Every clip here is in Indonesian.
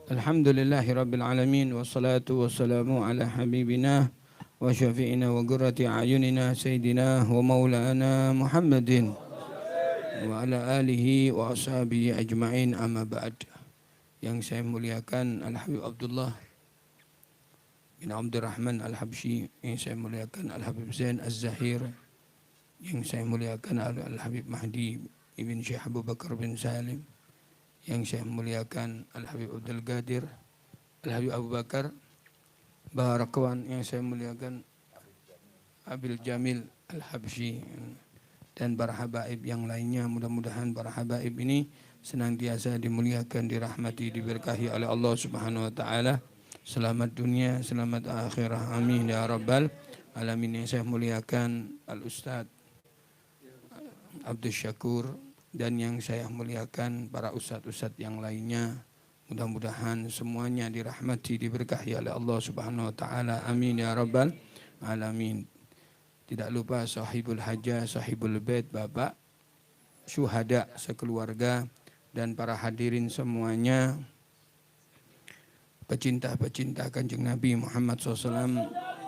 Alhamdulillahi Rabbil Alamin. Wassalatu wassalamu ala habibina wa syafi'ina wa qurrati a'yunina Sayyidina wa maulana Muhammadin wa ala alihi wa ashabihi ajma'in, amma ba'd. Yang saya muliakan Al-Habib Abdullah bin Abdurrahman Al-Habsyi, yang saya muliakan Al-Habib Zain Az-Zahir, yang saya muliakan Al-Habib Mahdi Ibn Syekh Abu Bakar bin Salim, yang saya muliakan Al-Habib Abdul Qadir Al-Habib Abu Bakar Barakawan, yang saya muliakan Abil Jamil Al-Habsyi, dan para habaib yang lainnya. Mudah-mudahan para habaib ini senantiasa dimuliakan, dirahmati, diberkahi oleh Allah Subhanahu wa taala. Selamat dunia, selamat akhirah. Amin ya rabbal alamin. Yang saya muliakan Al-Ustadz Abdul Syakur, dan yang saya muliakan para ustadz-ustadz yang lainnya. Mudah-mudahan semuanya dirahmati, diberkahi oleh Allah Subhanahu wa taala. Amin ya rabbal alamin. Tidak lupa sahibul hajah, sahibul bait, bapak syuhada sekeluarga, dan para hadirin semuanya, pecinta-pecinta Kanjeng Nabi Muhammad SAW,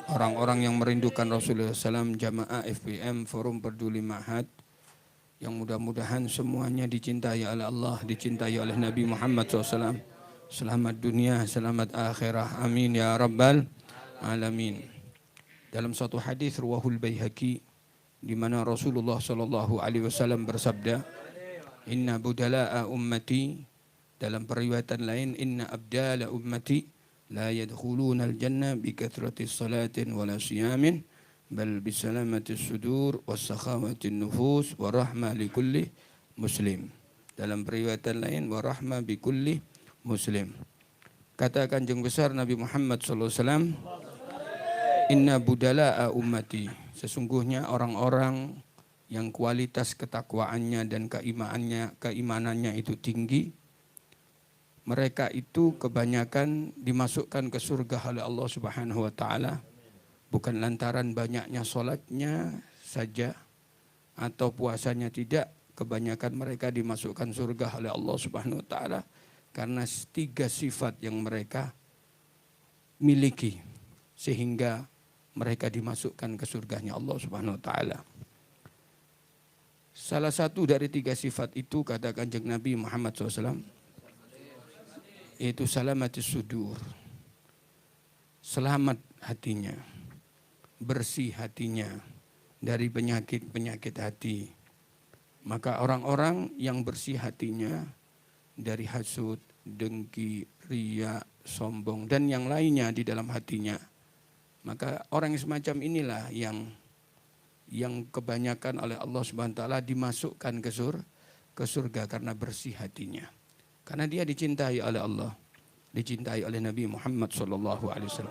orang-orang yang merindukan Rasulullah SAW, jamaah FPM Forum Peduli Ma'had, yang mudah-mudahan semuanya dicintai oleh Allah, dicintai oleh Nabi Muhammad SAW. Selamat dunia, selamat akhirah. Amin ya rabbal alamin. Dalam satu hadis riwayat Baihaqi, di mana Rasulullah SAW bersabda, Inna budala'a ummati, dalam periwayatan lain, Inna abdala ummati la yadkhuluna al-jannah bi kathrati salatin wala siyamin, bal bisalamati sudur wasakhawati nufus warahmah likulli muslim. Dalam periwayatan lain, warahmah bikulli muslim. Kata Kanjeng besar Nabi Muhammad SAW, Inna budala'a ummati, sesungguhnya orang-orang yang kualitas ketakwaannya dan keimanannya itu tinggi, mereka itu kebanyakan dimasukkan ke surga oleh Allah Subhanahu wa taala, bukan lantaran banyaknya sholatnya saja atau puasanya, tidak. Kebanyakan mereka dimasukkan surga oleh Allah Subhanahu wa taala karena 3 sifat yang mereka miliki, sehingga mereka dimasukkan ke surganya Allah Subhanahu wa taala. Salah satu dari 3 sifat itu, kata Kanjeng Nabi Muhammad SAW, yaitu salamatis sudur, selamat hatinya, bersih hatinya dari penyakit-penyakit hati. Maka orang-orang yang bersih hatinya dari hasud, dengki, riya, sombong, dan yang lainnya di dalam hatinya, maka orang yang semacam inilah yang kebanyakan oleh Allah Subhanahu wa taala dimasukkan ke surga karena bersih hatinya. Karena dia dicintai oleh Allah, dicintai oleh Nabi Muhammad SAW.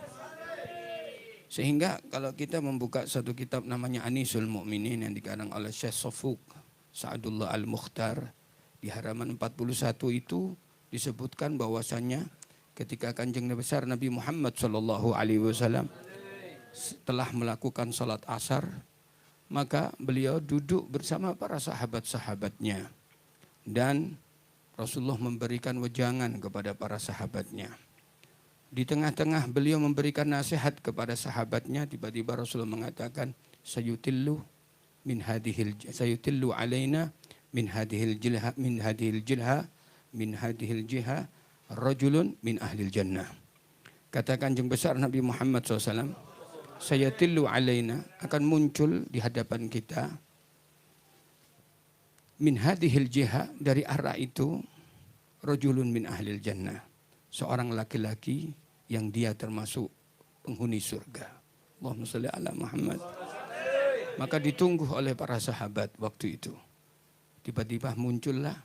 Sehingga kalau kita membuka satu kitab namanya Anisul Mu'minin yang dikarang oleh Syekh Sofuk Sa'adullah Al-Mukhtar, di halaman 41 itu disebutkan bahwasannya ketika Kanjeng besar Nabi Muhammad SAW setelah melakukan salat asar, maka beliau duduk bersama para sahabat-sahabatnya, dan Rasulullah memberikan wejangan kepada para sahabatnya. Di tengah-tengah beliau memberikan nasihat kepada sahabatnya, tiba-tiba Rasulullah mengatakan, sayutillu alaina min hadhil jilha rajulun min ahlil jannah. Kata Kanjeng besar Nabi Muhammad SAW, sayatillu alaina, akan muncul di hadapan kita, min hadhil jiha, dari arah itu, rajulun min ahlil jannah, seorang laki-laki yang dia termasuk penghuni surga. Allahumma shalli ala Muhammad. Maka ditunggu oleh para sahabat waktu itu. Tiba-tiba muncullah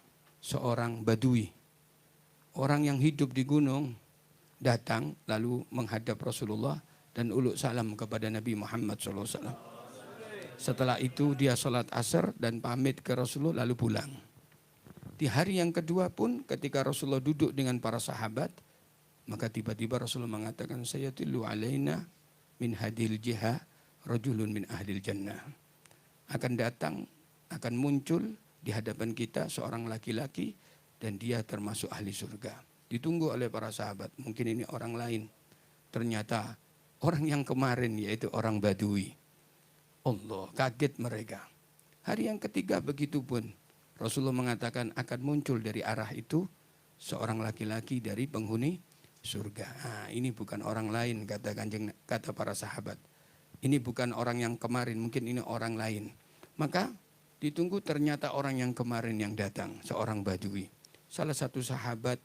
seorang badui, orang yang hidup di gunung, datang lalu menghadap Rasulullah dan uluk salam kepada Nabi Muhammad SAW. Setelah itu dia sholat asar dan pamit ke Rasulullah lalu pulang. Di hari yang kedua pun ketika Rasulullah duduk dengan para sahabat, maka tiba-tiba Rasulullah mengatakan, sayatillu alaina min hadil jiha rajulun min ahlil jannah. Akan datang, akan muncul di hadapan kita seorang laki-laki dan dia termasuk ahli surga. ditunggu oleh para sahabat. Mungkin ini orang lain. Ternyata orang yang kemarin, yaitu orang Badui. Allah, kaget mereka. Hari yang ketiga begitu pun. Rasulullah mengatakan akan muncul dari arah itu seorang laki-laki dari penghuni surga. Nah, ini bukan orang lain, kata para sahabat. Ini bukan orang yang kemarin, mungkin ini orang lain. Maka ditunggu, ternyata orang yang kemarin yang datang, seorang Badui. Salah satu sahabat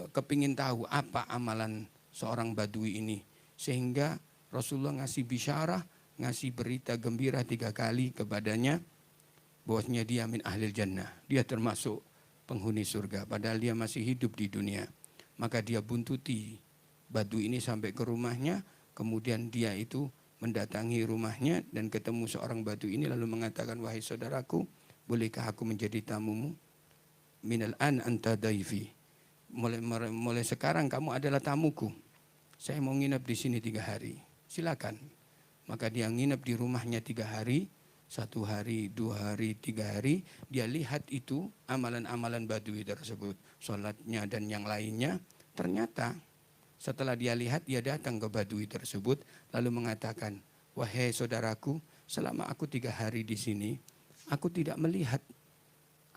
kepingin tahu apa amalan seorang Badui ini. Sehingga Rasulullah ngasih bisyarah, ngasih berita gembira 3 kali kepadanya, bahwasanya dia min ahlil jannah. Dia termasuk penghuni surga, padahal dia masih hidup di dunia. Maka dia buntuti Badui ini sampai ke rumahnya, kemudian dia itu mendatangi rumahnya dan ketemu seorang Badui ini lalu mengatakan, wahai saudaraku, bolehkah aku menjadi tamumu? Minal an anta daifi. Mulai sekarang kamu adalah tamuku. Saya mau nginap di sini 3 hari. Silakan. Maka dia nginap di rumahnya 3 hari. 1 hari, 2 hari, 3 hari. Dia lihat itu amalan-amalan Badui tersebut. Sholatnya dan yang lainnya. Ternyata setelah dia lihat, dia datang ke Badui tersebut. Lalu mengatakan, wahai saudaraku, selama aku 3 hari di sini, aku tidak melihat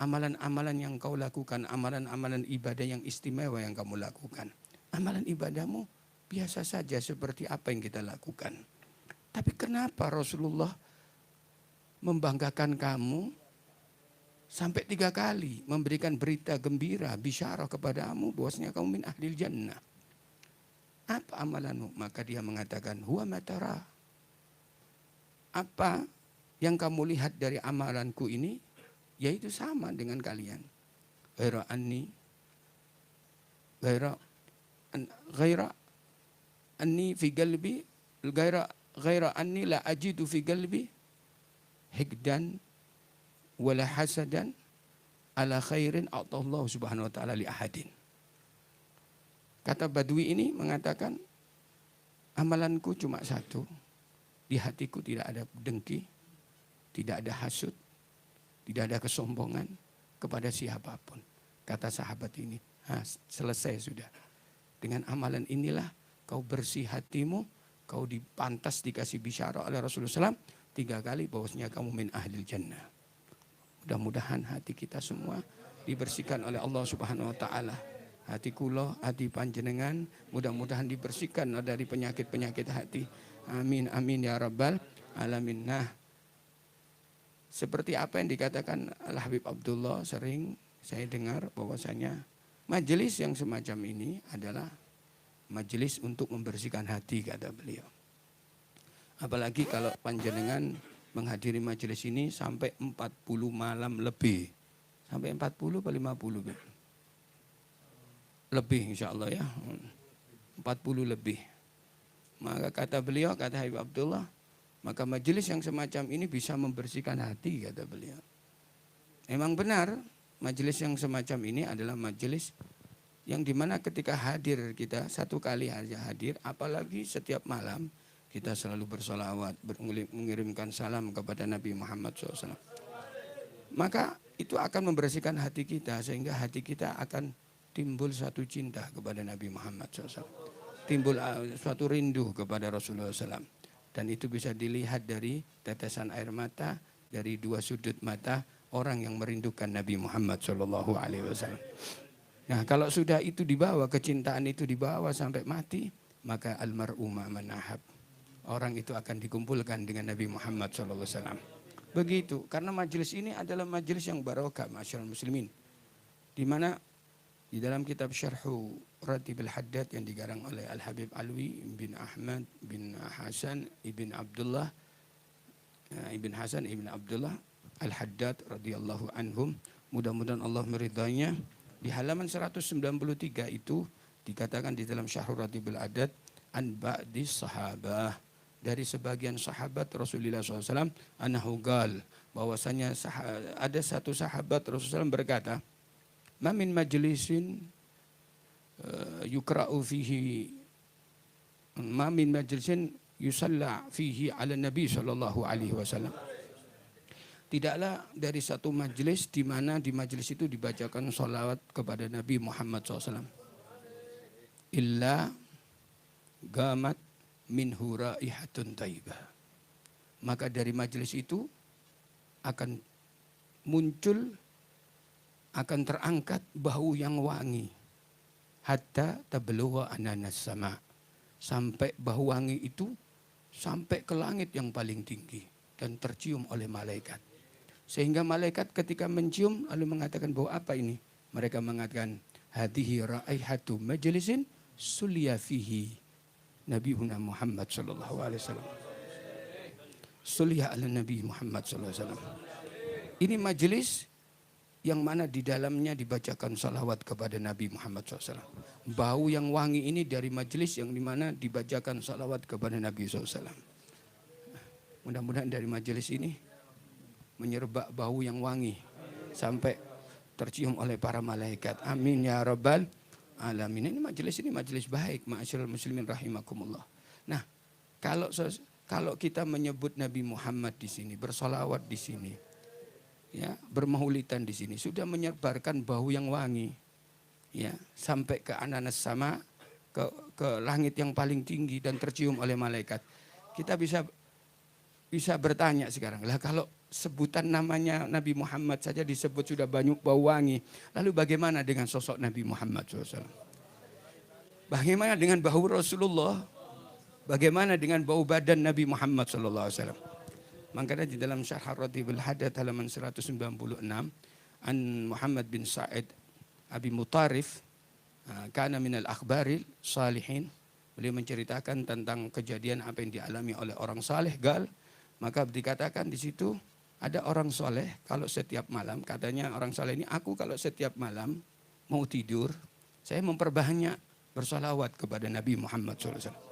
amalan-amalan yang kau lakukan. Amalan-amalan ibadah yang istimewa yang kamu lakukan. Amalan ibadahmu biasa saja seperti apa yang kita lakukan. Tapi kenapa Rasulullah membanggakan kamu sampai 3 kali memberikan berita gembira, bisyarah kepadamu bahwasanya kamu min ahlil jannah. Apa amalanmu? Maka dia mengatakan, huwa matara. Apa yang kamu lihat dari amalanku ini, yaitu sama dengan kalian. Ghaira anni fi qalbi ghaira anni la ajidu fi qalbi hikdan wala hasadan ala khairin a'tallahu subhanahu wa ta'ala li ahadin. Kata Badui ini mengatakan, amalanku cuma satu. Di hatiku tidak ada dengki, tidak ada hasud, tidak ada kesombongan kepada siapapun. Kata sahabat ini, selesai sudah. Dengan amalan inilah kau bersih hatimu, kau dipantas dikasih bisyarah oleh Rasulullah SAW 3 kali bahwasanya kamu min ahlil jannah. Mudah-mudahan hati kita semua dibersihkan oleh Allah Subhanahu wa taala. Hati kula, hati panjenengan mudah-mudahan dibersihkan dari penyakit-penyakit hati. Amin amin ya rabbal alamin. Nah, seperti apa yang dikatakan Al-Habib Abdullah, sering saya dengar bahwasanya majelis yang semacam ini adalah majelis untuk membersihkan hati, kata beliau. Apalagi kalau panjenengan menghadiri majelis ini sampai 40 malam lebih. Sampai 40 atau 50? Lebih insya Allah ya. 40 lebih. Maka kata beliau, kata Habib Abdullah, maka majelis yang semacam ini bisa membersihkan hati, kata beliau. Memang benar, majelis yang semacam ini adalah majelis yang dimana ketika hadir kita 1 kali aja hadir, apalagi setiap malam kita selalu bersolawat, mengirimkan salam kepada Nabi Muhammad SAW. Maka itu akan membersihkan hati kita sehingga hati kita akan timbul suatu cinta kepada Nabi Muhammad SAW. Timbul suatu rindu kepada Rasulullah SAW. Dan itu bisa dilihat dari tetesan air mata, dari 2 sudut mata orang yang merindukan Nabi Muhammad SAW. Nah, kalau sudah itu dibawa, kecintaan itu dibawa sampai mati, maka almar'u ma manahab. Orang itu akan dikumpulkan dengan Nabi Muhammad SAW. Begitu, karena majelis ini adalah majelis yang barokah, masyarakat muslimin. Di mana di dalam kitab Syarhu Ratib al-Haddad yang digarang oleh Al-Habib Alwi bin Ahmad bin Hasan ibn Abdullah Al-Haddad radhiyallahu anhum, mudah-mudahan Allah meridainya, di halaman 193 itu dikatakan di dalam Syarhu Ratib al-Haddad, an ba'di sahabah, dari sebagian sahabat Rasulullah SAW, anahu gal, bahwasanya ada satu sahabat Rasulullah SAW berkata, ma min majlisin yukra'u fihi, ma min majlisin yusalla fihi ala Nabi sallallahu alaihi wasallam. tidaklah dari satu majelis di mana di majelis itu dibacakan sholawat kepada Nabi Muhammad SAW. Illa gamat minhu raihatun taibah. Maka dari majelis itu akan muncul, akan terangkat bau yang wangi. Hatta tablugha ananas sama. Sampai bau wangi itu sampai ke langit yang paling tinggi dan tercium oleh malaikat. Sehingga malaikat ketika mencium lalu mengatakan bau apa ini? Mereka mengatakan hadhihi raihatu majlisin suliya fihi Nabiuna Muhammad sallallahu alaihi wasallam. Suliya ala Nabi Muhammad sallallahu alaihi wasallam. Ini majelis yang mana di dalamnya dibacakan salawat kepada Nabi Muhammad SAW. Bau yang wangi ini dari majelis yang dimana dibacakan salawat kepada Nabi SAW. Mudah-mudahan dari majelis ini menyerbak bau yang wangi sampai tercium oleh para malaikat. Amin ya rabbal alamin. Ini majelis baik, ma'asyiral muslimin rahimakumullah. Nah, kalau kita menyebut Nabi Muhammad di sini, bersolawat di sini, ya, bermaulidan di sini sudah menyebarkan bau yang wangi, ya, sampai ke ananas sama, ke langit yang paling tinggi dan tercium oleh malaikat. Kita bisa bertanya sekarang, lah kalau sebutan namanya Nabi Muhammad saja disebut sudah banyak bau wangi, lalu bagaimana dengan sosok Nabi Muhammad SAW? Bagaimana dengan bau Rasulullah? Bagaimana dengan bau badan Nabi Muhammad SAW? Makanya di dalam Syarh Ratibul Hadad halaman 196 an Muhammad bin Sa'id Abi Mutarif kana minal akhbaril salihin, beliau menceritakan tentang kejadian apa yang dialami oleh orang saleh gal, maka dikatakan di situ ada orang soleh kalau setiap malam, katanya orang soleh ini, aku kalau setiap malam mau tidur saya memperbanyak bersolawat kepada Nabi Muhammad SAW.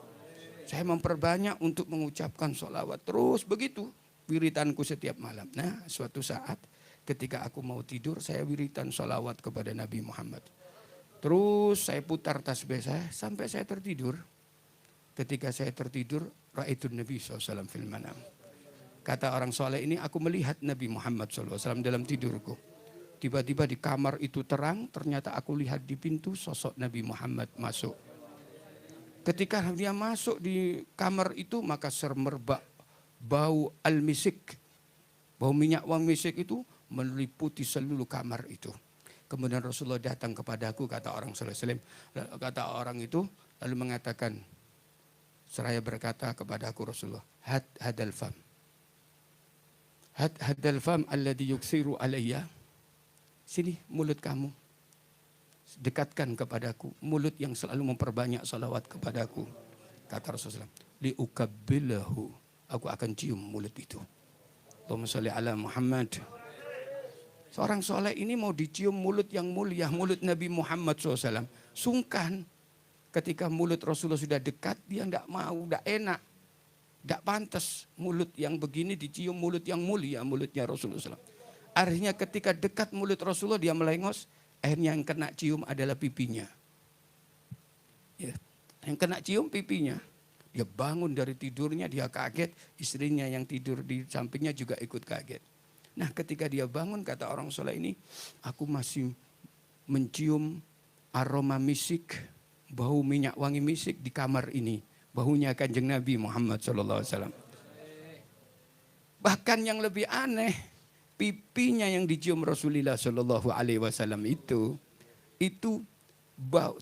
Saya memperbanyak untuk mengucapkan solawat terus begitu wiritanku setiap malam. Nah, suatu saat ketika aku mau tidur, saya wiritan sholawat kepada Nabi Muhammad. Terus saya putar tasbih saya sampai saya tertidur. Ketika saya tertidur, ra'aitun Nabi SAW fil manam. Kata orang soleh ini, aku melihat Nabi Muhammad SAW dalam tidurku. Tiba-tiba di kamar itu terang, ternyata aku lihat di pintu sosok Nabi Muhammad masuk. Ketika dia masuk di kamar itu, maka sermerbak bau al-misik, bau minyak wangi misik itu meliputi seluruh kamar itu. Kemudian Rasulullah datang kepadaku, kata orang sallallahu, kata orang itu lalu mengatakan, seraya berkata kepadaku Rasulullah, hadal fam, hadal fam alladhi yuksiru alayya. Sini mulut kamu, dekatkan kepadaku mulut yang selalu memperbanyak salawat kepadaku. Kata Rasulullah, liukabbilahu, aku akan cium mulut itu. Allahumma sholli ala Muhammad. Seorang soleh ini mau dicium mulut yang mulia, mulut Nabi Muhammad SAW. Sungkan ketika mulut Rasulullah sudah dekat, dia tidak mau, tidak enak. Tidak pantas mulut yang begini dicium mulut yang mulia, mulutnya Rasulullah SAW. Akhirnya ketika dekat mulut Rasulullah dia melengos, akhirnya yang kena cium adalah pipinya. Ya, yang kena cium pipinya. Dia bangun dari tidurnya, dia kaget, istrinya yang tidur di sampingnya juga ikut kaget. Nah, ketika dia bangun, kata orang soleh ini, aku masih mencium aroma misik, bau minyak wangi misik di kamar ini. Baunya Kanjeng Nabi Muhammad SAW. Bahkan yang lebih aneh, pipinya yang dicium Rasulullah SAW itu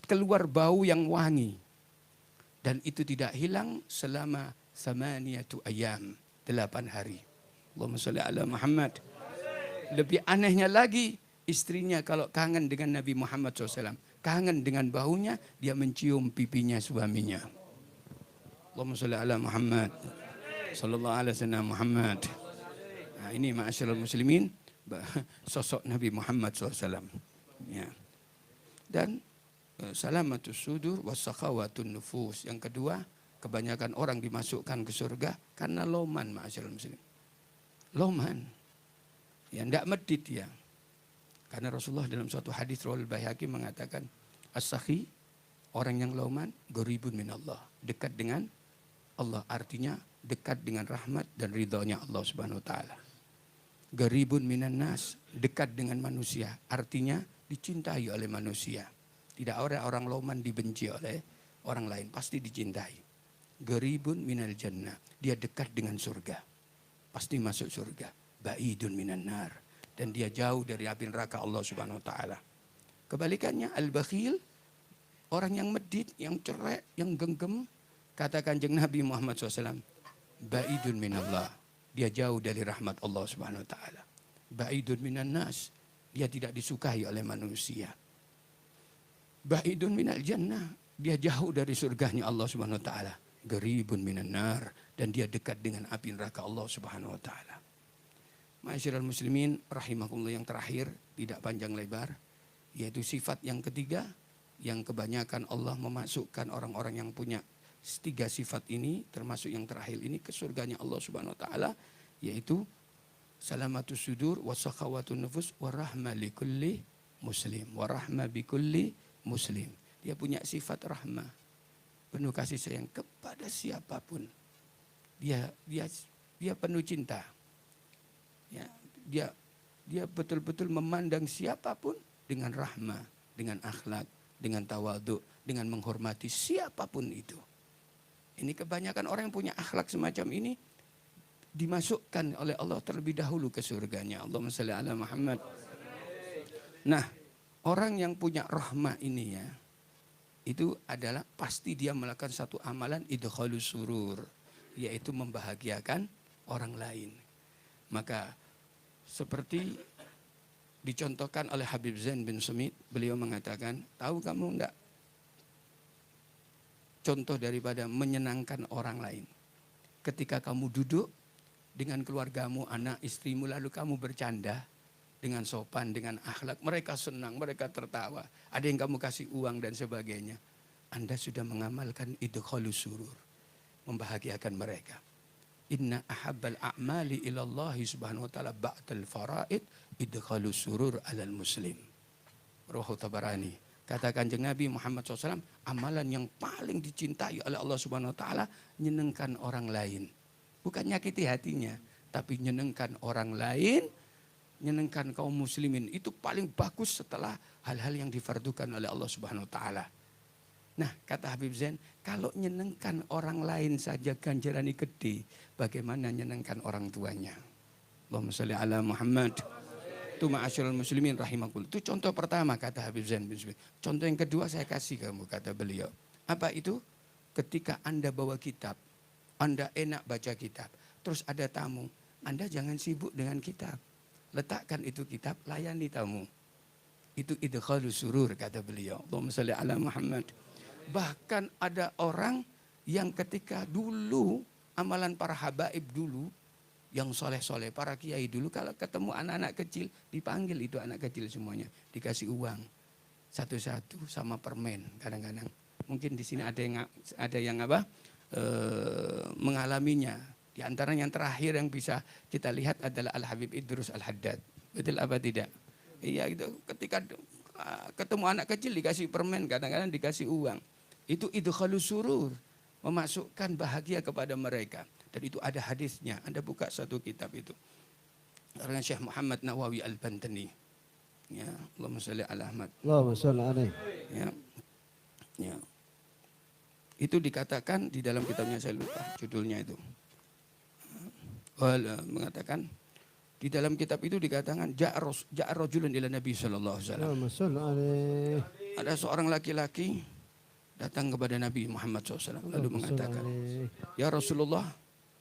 keluar bau yang wangi. Dan itu tidak hilang selama 8 ayam, 8 hari. Allahumma sholli ala Muhammad. Lebih anehnya lagi, istrinya kalau kangen dengan Nabi Muhammad SAW, kangen dengan baunya, dia mencium pipinya suaminya. Allahumma sholli ala Muhammad. Sallallahu alaihi wasallam Muhammad. Nah, ini ma'asyiral muslimin, sosok Nabi Muhammad SAW. Ya. Dan salamatus sudur wasakhawatun nufus. Yang kedua, kebanyakan orang dimasukkan ke surga karena loman, ma'asyiral muslimin. Loman. Ya, tidak medit ya. Karena Rasulullah dalam suatu hadis riwayat Baihaqi mengatakan, as-sakhi, orang yang loman, gharibun minallah, dekat dengan Allah, artinya dekat dengan rahmat dan ridhonya Allah Subhanahu wa taala. Garibun minan nas, dekat dengan manusia. Artinya dicintai oleh manusia. Tidak ada orang loman dibenci oleh orang lain, pasti dicintai. Garibun minal jannah, dia dekat dengan surga. Pasti masuk surga. Ba'idun minan nar, dan dia jauh dari api neraka Allah Subhanahu wa taala. Kebalikannya al-bakhil, orang yang medit, yang cerek, yang genggam, kata Kanjeng Nabi Muhammad SAW, ba'idun minallah, dia jauh dari rahmat Allah Subhanahu wa taala. Ba'idun minan nas, dia tidak disukai oleh manusia. Ba'idun minal jannah, dia jauh dari surganya Allah Subhanahu wa taala. Garibun minan nar, dan dia dekat dengan api neraka Allah Subhanahu wa taala. Ma'asyiral muslimin rahimakumullah, yang terakhir, tidak panjang lebar, yaitu sifat yang ketiga yang kebanyakan Allah memasukkan orang-orang yang punya 3 sifat ini, termasuk yang terakhir ini, ke surganya Allah Subhanahu wa taala, yaitu salamatus sudur wa sakhawatun nufus wa rahma likulli muslim, wa rahma bikulli muslim. Dia punya sifat rahmah, penuh kasih sayang kepada siapapun. Dia penuh cinta. Ya, dia betul-betul memandang siapapun dengan rahmah, dengan akhlak, dengan tawadhu, dengan menghormati siapapun itu. Ini kebanyakan orang yang punya akhlak semacam ini dimasukkan oleh Allah terlebih dahulu ke surganya. Allahumma shalli ala Muhammad. Nah, orang yang punya rahmah ini ya, itu adalah pasti dia melakukan satu amalan idkhalus surur, yaitu membahagiakan orang lain. Maka seperti dicontohkan oleh Habib Zain bin Sumit, beliau mengatakan, tahu kamu enggak contoh daripada menyenangkan orang lain? Ketika kamu duduk dengan keluargamu, anak, istrimu, lalu kamu bercanda dengan sopan, dengan akhlak, mereka senang, mereka tertawa, ada yang kamu kasih uang dan sebagainya. Anda sudah mengamalkan idkhalus surur, membahagiakan mereka. Inna ahabbal a'mali ilallahi subhanahu wa ta'ala ba'dal faraid idkhalus surur alal muslim. Rawahu Tabarani. Kata Kanjeng Nabi Muhammad SAW, amalan yang paling dicintai oleh Allah Subhanahu wa taala nyenengkan orang lain. Bukan nyakiti hatinya, tapi nyenengkan orang lain, nyenengkan kaum muslimin. Itu paling bagus setelah hal-hal yang difardukan oleh Allah Subhanahu wa taala. Nah, kata Habib Zain, kalau nyenengkan orang lain saja ganjarannya gede, bagaimana nyenengkan orang tuanya? Allahumma sholli ala Muhammad. Itu ma'asyiral muslimin rahimakumullah. Itu contoh pertama, kata Habib Zain bin Sumit. Contoh yang kedua saya kasih kamu, kata beliau. Apa itu? Ketika Anda bawa kitab, Anda enak baca kitab, terus ada tamu, Anda jangan sibuk dengan kitab. Letakkan itu kitab, layani tamu. Itu idkhalus surur, kata beliau. Allahumma sholli ala Muhammad. Bahkan ada orang yang ketika dulu, amalan para habaib dulu, yang soleh-soleh, para kiai dulu, kalau ketemu anak-anak kecil, dipanggil itu anak kecil semuanya, dikasih uang satu-satu sama permen kadang-kadang. Mungkin di sini ada yang mengalaminya. Di antara yang terakhir yang bisa kita lihat adalah Al-Habib Idrus Al-Haddad. Betul apa tidak? Iya, itu ketika ketemu anak kecil dikasih permen, kadang-kadang dikasih uang. Itu idkhalus surur, memasukkan bahagia kepada mereka. Dan itu ada hadisnya. Anda buka satu kitab itu. Karena Syekh Muhammad Nawawi Al-Bantani. Ya, Allahumma sholli ala Ahmad. Allahumma sholli alaihi. Ya. Ya. Itu dikatakan di dalam kitabnya, saya lupa judulnya itu. Mengatakan di dalam kitab itu dikatakan ja'a rajulun ila Nabi sallallahu alaihi wasallam. Allahumma sholli alaihi. Ada seorang laki-laki datang kepada Nabi Muhammad SAW lalu mengatakan, ya Rasulullah,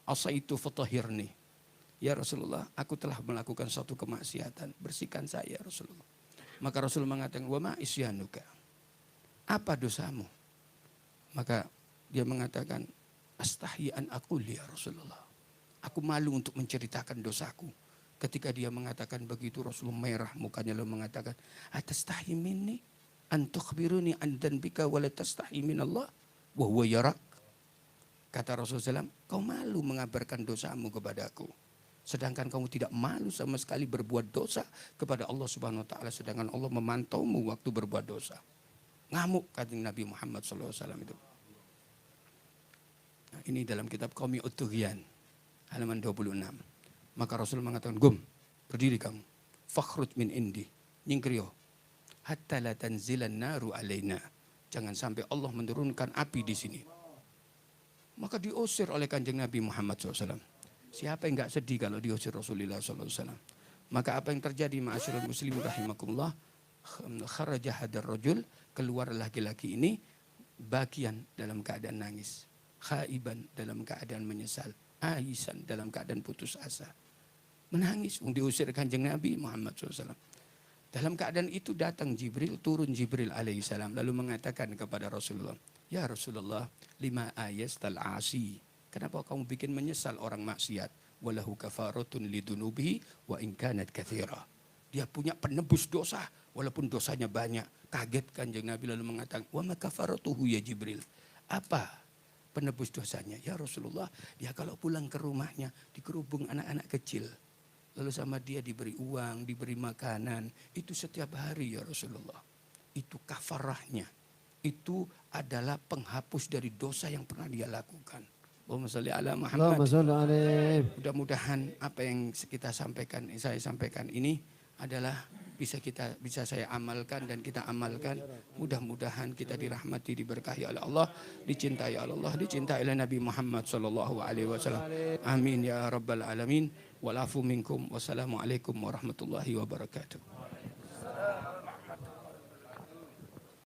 asaitu fatahirni. Ya Rasulullah, aku telah melakukan suatu kemaksiatan, bersihkan saya Rasulullah. Maka Rasul mengatakan, wa ma isyanuka, apa dosamu? Maka dia mengatakan, astahyi an aqul ya Rasulullah, aku malu untuk menceritakan dosaku. Ketika dia mengatakan begitu, Rasulullah merah mukanya lalu mengatakan, atastahi minni an tukhbiruni an dhanbika wa la tastahi minallah wa huwa yarak. Kata Rasulullah SAW, kau malu mengabarkan dosamu kepadaku, sedangkan kamu tidak malu sama sekali berbuat dosa kepada Allah Subhanahu wa taala, sedangkan Allah memantaumu waktu berbuat dosa. Ngamuk kata Nabi Muhammad SAW itu. Nah, ini dalam kitab Qawmi Ut-Tughyan halaman 26. Maka Rasul mengatakan, gum, Berdiri kamu. Fakhruj min indi. Nyingkrio. Hatta la tanzilan naru alaina. Jangan sampai Allah menurunkan api di sini. Maka diusir oleh Kanjeng Nabi Muhammad SAW. Siapa yang enggak sedih kalau diusir Rasulullah SAW? Maka apa yang terjadi ma'asyiral muslimin rahimakumullah? Kharaja hadar rajul, keluar laki-laki ini bagian dalam keadaan nangis, khaiban dalam keadaan menyesal, aisan dalam keadaan putus asa. Menangis, diusir Kanjeng Nabi Muhammad SAW. Dalam keadaan itu datang Jibril, turun Jibril alaihissalam lalu mengatakan kepada Rasulullah, ya Rasulullah, lima ayat tal-asi. Kenapa kamu bikin menyesal orang maksiat? Walahu kafaratun lidunubihi wa in kanat katsira. Dia punya penebus dosa walaupun dosanya banyak. Kaget Kanjeng Nabi lalu mengatakan, wa ma kafaratuhu ya Jibril. Apa penebus dosanya? Ya Rasulullah, dia kalau pulang ke rumahnya dikerubung anak-anak kecil. Lalu sama dia diberi uang, diberi makanan. Itu setiap hari ya Rasulullah. Itu kafarahnya. Itu adalah penghapus dari dosa yang pernah dia lakukan. Allahumma sholli ala Muhammad. Mudah-mudahan apa yang kita sampaikan, saya sampaikan ini adalah bisa saya amalkan dan kita amalkan. Mudah-mudahan kita dirahmati, diberkahi oleh Allah, dicintai oleh Allah, dicintai oleh Nabi Muhammad sallallahu alaihi wasallam. Amin ya rabbal alamin. Wal afu minkum. Wassalamualaikum warahmatullahi wabarakatuh.